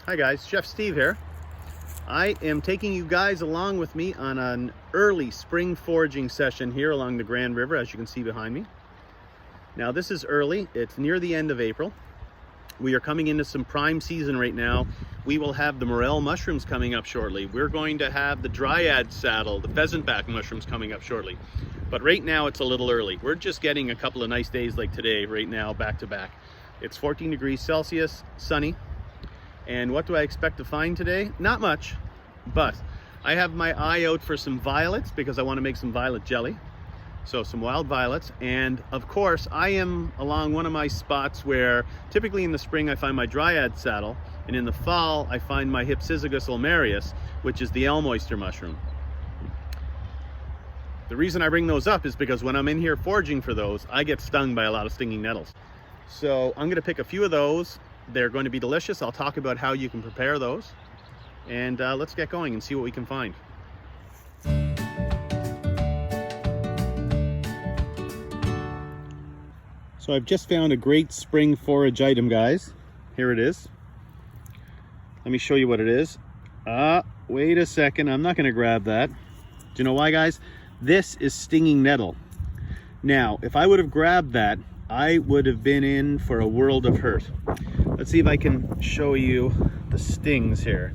Hi guys, Chef Steve here. I am taking you guys along with me on an early spring foraging session here along the Grand River, as you can see behind me. Now this is early, it's near the end of April. We are coming into some prime season right now. We will have the morel mushrooms coming up shortly. We're going to have the Dryad Saddle, the pheasant back mushrooms coming up shortly. But right now it's a little early. We're just getting a couple of nice days like today right now, back to back. It's 14 degrees Celsius, sunny. And what do I expect to find today? Not much, but I have my eye out for some violets because I want to make some violet jelly. So some wild violets, and of course I am along one of my spots where typically in the spring I find my Dryad Saddle, and in the fall I find my Hypsizygus ulmarius, which is the elm oyster mushroom. The reason I bring those up is because when I'm in here foraging for those, I get stung by a lot of stinging nettles. So I'm going to pick a few of those. They're going to be delicious. I'll talk about how you can prepare those, and let's get going and see what we can find. So I've just found a great spring forage item, guys. Here it is. Let me show you what it is. Wait a second, I'm not going to grab that. Do you know why, guys? This is stinging nettle. Now, if I would have grabbed that, I would have been in for a world of hurt. Let's see if I can show you the stings here.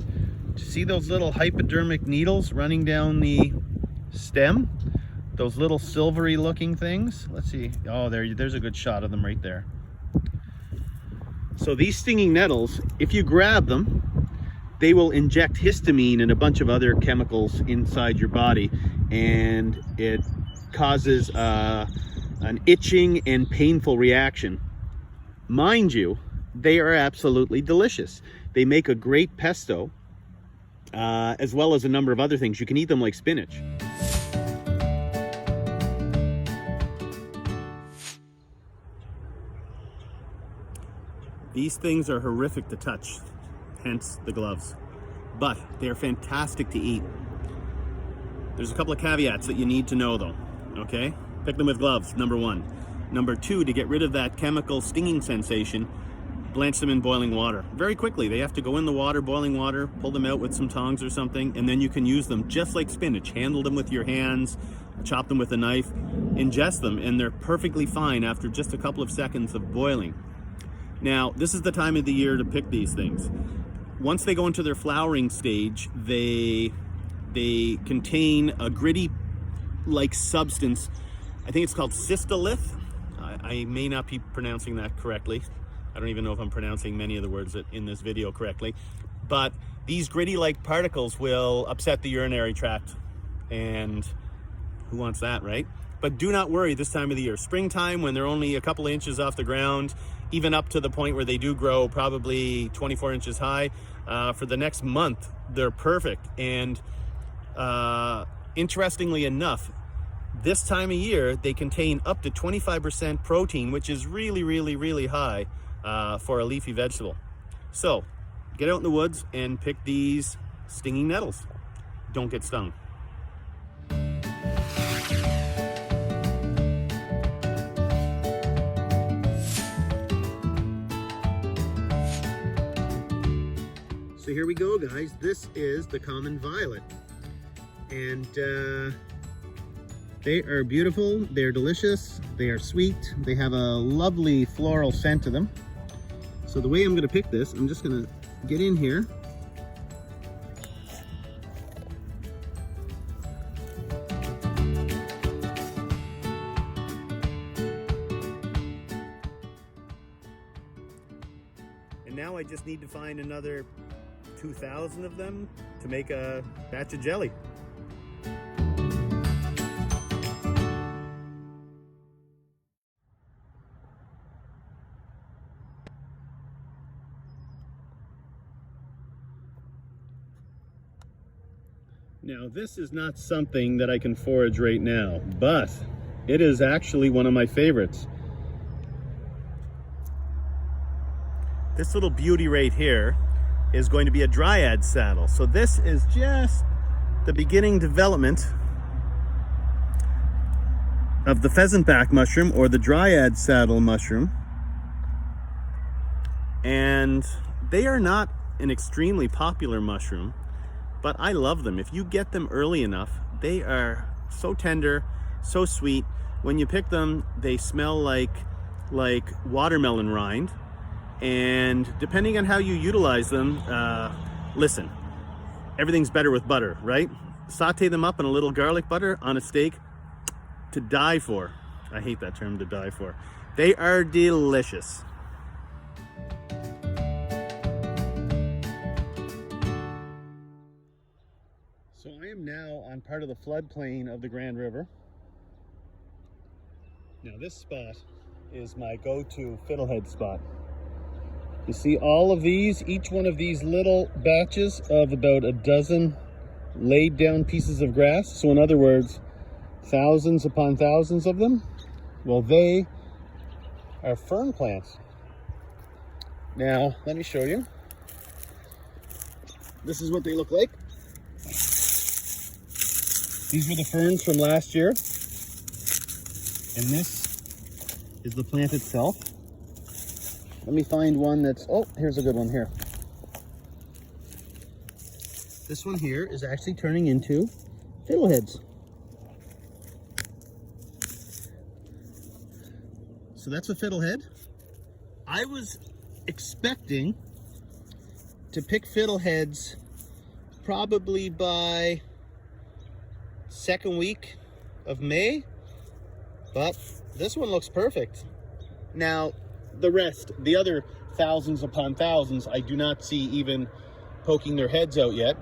See those little hypodermic needles running down the stem? Those little silvery looking things? Let's see. Oh, there's a good shot of them right there. So these stinging nettles, if you grab them, they will inject histamine and a bunch of other chemicals inside your body, and it causes an itching and painful reaction. Mind you, they are absolutely delicious. They make a great pesto, as well as a number of other things. You can eat them like spinach. These things are horrific to touch, hence the gloves, but they're fantastic to eat. There's a couple of caveats that you need to know though, okay? Pick them with gloves, number one. Number two, to get rid of that chemical stinging sensation, blanch them in boiling water. Very quickly, they have to go in the water, boiling water, pull them out with some tongs or something, and then you can use them just like spinach. Handle them with your hands, chop them with a knife, ingest them, and they're perfectly fine after just a couple of seconds of boiling. Now, this is the time of the year to pick these things. Once they go into their flowering stage, they contain a gritty-like substance. I think it's called cystolith. I may not be pronouncing that correctly. I don't even know if I'm pronouncing many of the words in this video correctly. But these gritty-like particles will upset the urinary tract. And who wants that, right? But do not worry this time of the year. Springtime, when they're only a couple of inches off the ground, even up to the point where they do grow probably 24 inches high, for the next month, they're perfect. And interestingly enough, this time of year, they contain up to 25% protein, which is really, really, really high for a leafy vegetable. So get out in the woods and pick these stinging nettles. Don't get stung. So here we go, guys. This is the common violet. And they are beautiful, they're delicious, they are sweet, they have a lovely floral scent to them. So the way I'm going to pick this, I'm just going to get in here. And now I just need to find another 2,000 of them to make a batch of jelly. Now, this is not something that I can forage right now, but it is actually one of my favorites. This little beauty right here is going to be a Dryad Saddle. So this is just the beginning development of the pheasant back mushroom, or the Dryad Saddle mushroom. And they are not an extremely popular mushroom, but I love them. If you get them early enough, they are so tender, so sweet. When you pick them, they smell like watermelon rind. And depending on how you utilize them, listen, everything's better with butter, right? Saute them up in a little garlic butter on a steak, to die for. I hate that term, to die for. They are delicious. So I am now on part of the floodplain of the Grand River. Now this spot is my go-to fiddlehead spot. You see all of these, each one of these little batches of about a dozen laid down pieces of grass. So in other words, thousands upon thousands of them. Well, they are fern plants. Now, let me show you. This is what they look like. These were the ferns from last year. And this is the plant itself. Let me find one that's, oh, here's a good one here. This one here is actually turning into fiddleheads. So that's a fiddlehead. I was expecting to pick fiddleheads probably by second week of May, but this one looks perfect. Now, the rest, the other thousands upon thousands, I do not see even poking their heads out yet.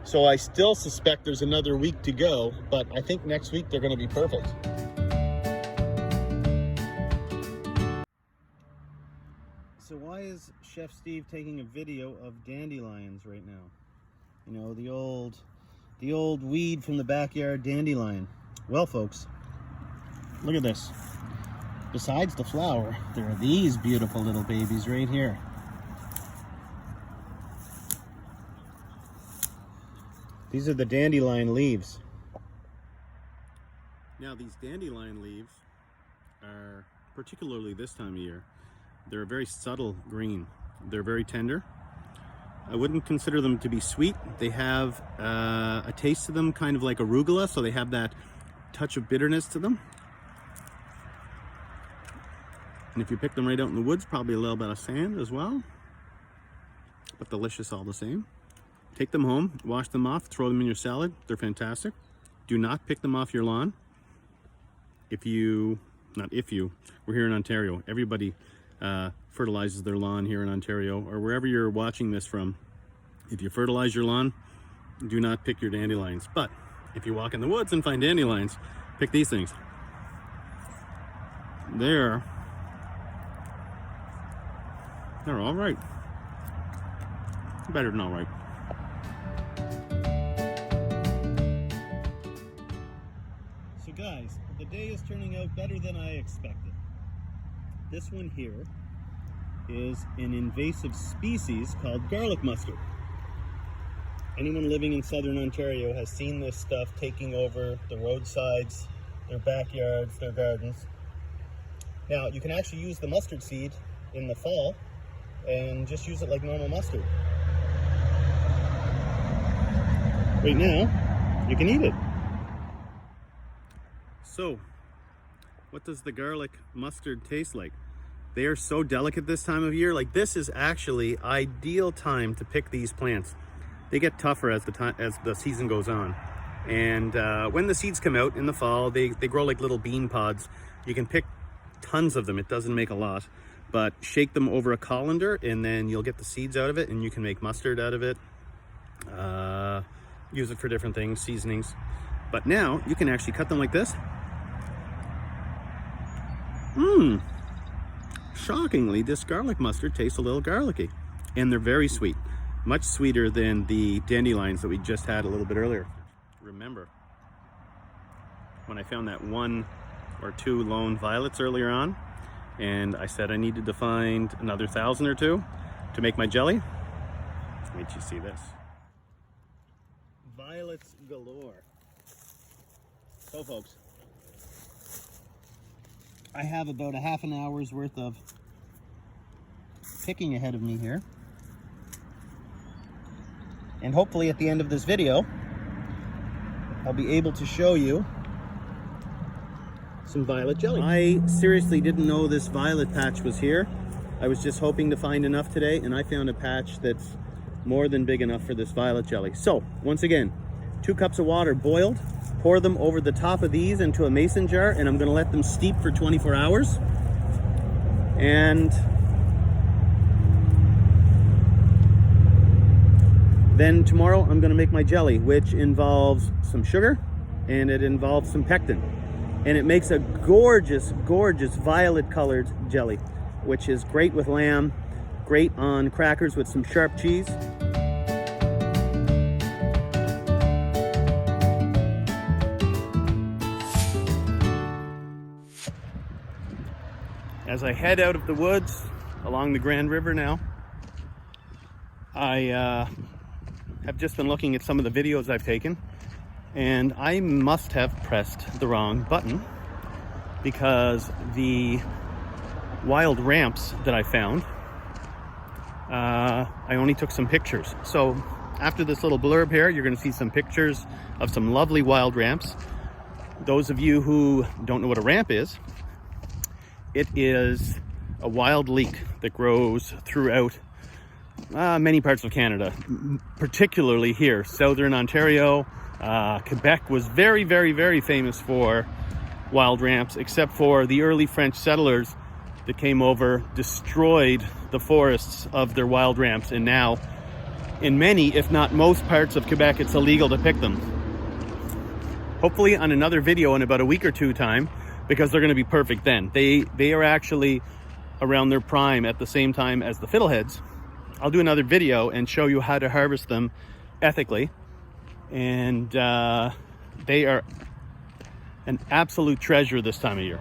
So I still suspect there's another week to go, but I think next week they're going to be perfect. So why is Chef Steve taking a video of dandelions right now? You know, the old weed from the backyard, dandelion. Well, folks, look at this. Besides the flower, there are these beautiful little babies right here. These are the dandelion leaves. Now, these dandelion leaves are, particularly this time of year, they're a very subtle green. They're very tender. I wouldn't consider them to be sweet. They have a taste to them kind of like arugula, so they have that touch of bitterness to them. And if you pick them right out in the woods, probably a little bit of sand as well. But delicious all the same. Take them home, wash them off, throw them in your salad. They're fantastic. Do not pick them off your lawn. We're here in Ontario. Everybody fertilizes their lawn here in Ontario, or wherever you're watching this from. If you fertilize your lawn, do not pick your dandelions. But if you walk in the woods and find dandelions, pick these things. They're all right. Better than all right. So guys, the day is turning out better than I expected. This one here is an invasive species called garlic mustard. Anyone living in southern Ontario has seen this stuff taking over the roadsides, their backyards, their gardens. Now, you can actually use the mustard seed in the fall and just use it like normal mustard. Right now, you can eat it. So, what does the garlic mustard taste like? They are so delicate this time of year. Like, this is actually ideal time to pick these plants. They get tougher as the season goes on. And when the seeds come out in the fall, they grow like little bean pods. You can pick tons of them. It doesn't make a lot, but shake them over a colander and then you'll get the seeds out of it, and you can make mustard out of it. Use it for different things, seasonings. But now you can actually cut them like this. Shockingly, this garlic mustard tastes a little garlicky, and they're very sweet. Much sweeter than the dandelions that we just had a little bit earlier. Remember when I found that 1 or 2 lone violets earlier on, and I said I needed to find another 1,000 or 2 to make my jelly? Wait till you see this. Violets galore. So folks, I have about a half an hour's worth of picking ahead of me here. And hopefully at the end of this video, I'll be able to show you some violet jelly. I seriously didn't know this violet patch was here. I was just hoping to find enough today, and I found a patch that's more than big enough for this violet jelly. So, once again, 2 cups of water boiled, pour them over the top of these into a mason jar, and I'm gonna let them steep for 24 hours. And then tomorrow I'm gonna make my jelly, which involves some sugar and it involves some pectin. And it makes a gorgeous, gorgeous violet colored jelly, which is great with lamb, great on crackers with some sharp cheese. As I head out of the woods along the Grand River now, I have just been looking at some of the videos I've taken, and I must have pressed the wrong button, because the wild ramps that I found, I only took some pictures. So after this little blurb here, you're going to see some pictures of some lovely wild ramps. Those of you who don't know what a ramp is, it is a wild leek that grows throughout many parts of Canada, particularly here, southern Ontario. Quebec was very, very, very famous for wild ramps, except for the early French settlers that came over, destroyed the forests of their wild ramps, and now in many, if not most parts of Quebec, it's illegal to pick them. Hopefully on another video in about a week or two time, because they're going to be perfect then. They are actually around their prime at the same time as the fiddleheads. I'll do another video and show you how to harvest them ethically. And they are an absolute treasure this time of year.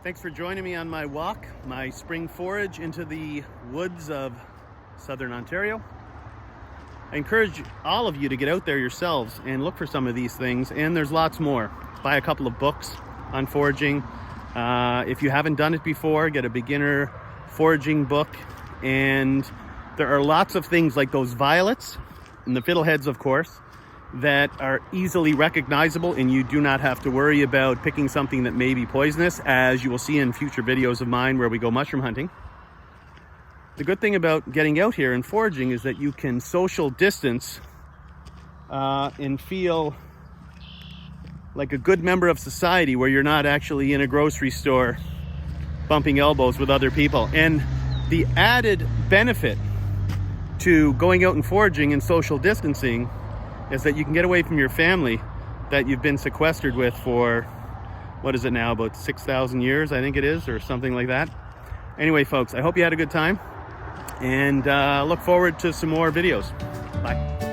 Thanks for joining me on my walk, my spring forage into the woods of southern Ontario. I encourage all of you to get out there yourselves and look for some of these things, and there's lots more. Buy a couple of books on foraging. If you haven't done it before, get a beginner foraging book. And there are lots of things like those violets and the fiddleheads, of course, that are easily recognizable, and you do not have to worry about picking something that may be poisonous, as you will see in future videos of mine where we go mushroom hunting. The good thing about getting out here and foraging is that you can social distance and feel like a good member of society, where you're not actually in a grocery store bumping elbows with other people. And the added benefit to going out and foraging and social distancing is that you can get away from your family that you've been sequestered with for, what is it now, about 6,000 years, I think it is, or something like that. Anyway, folks, I hope you had a good time, and look forward to some more videos. Bye.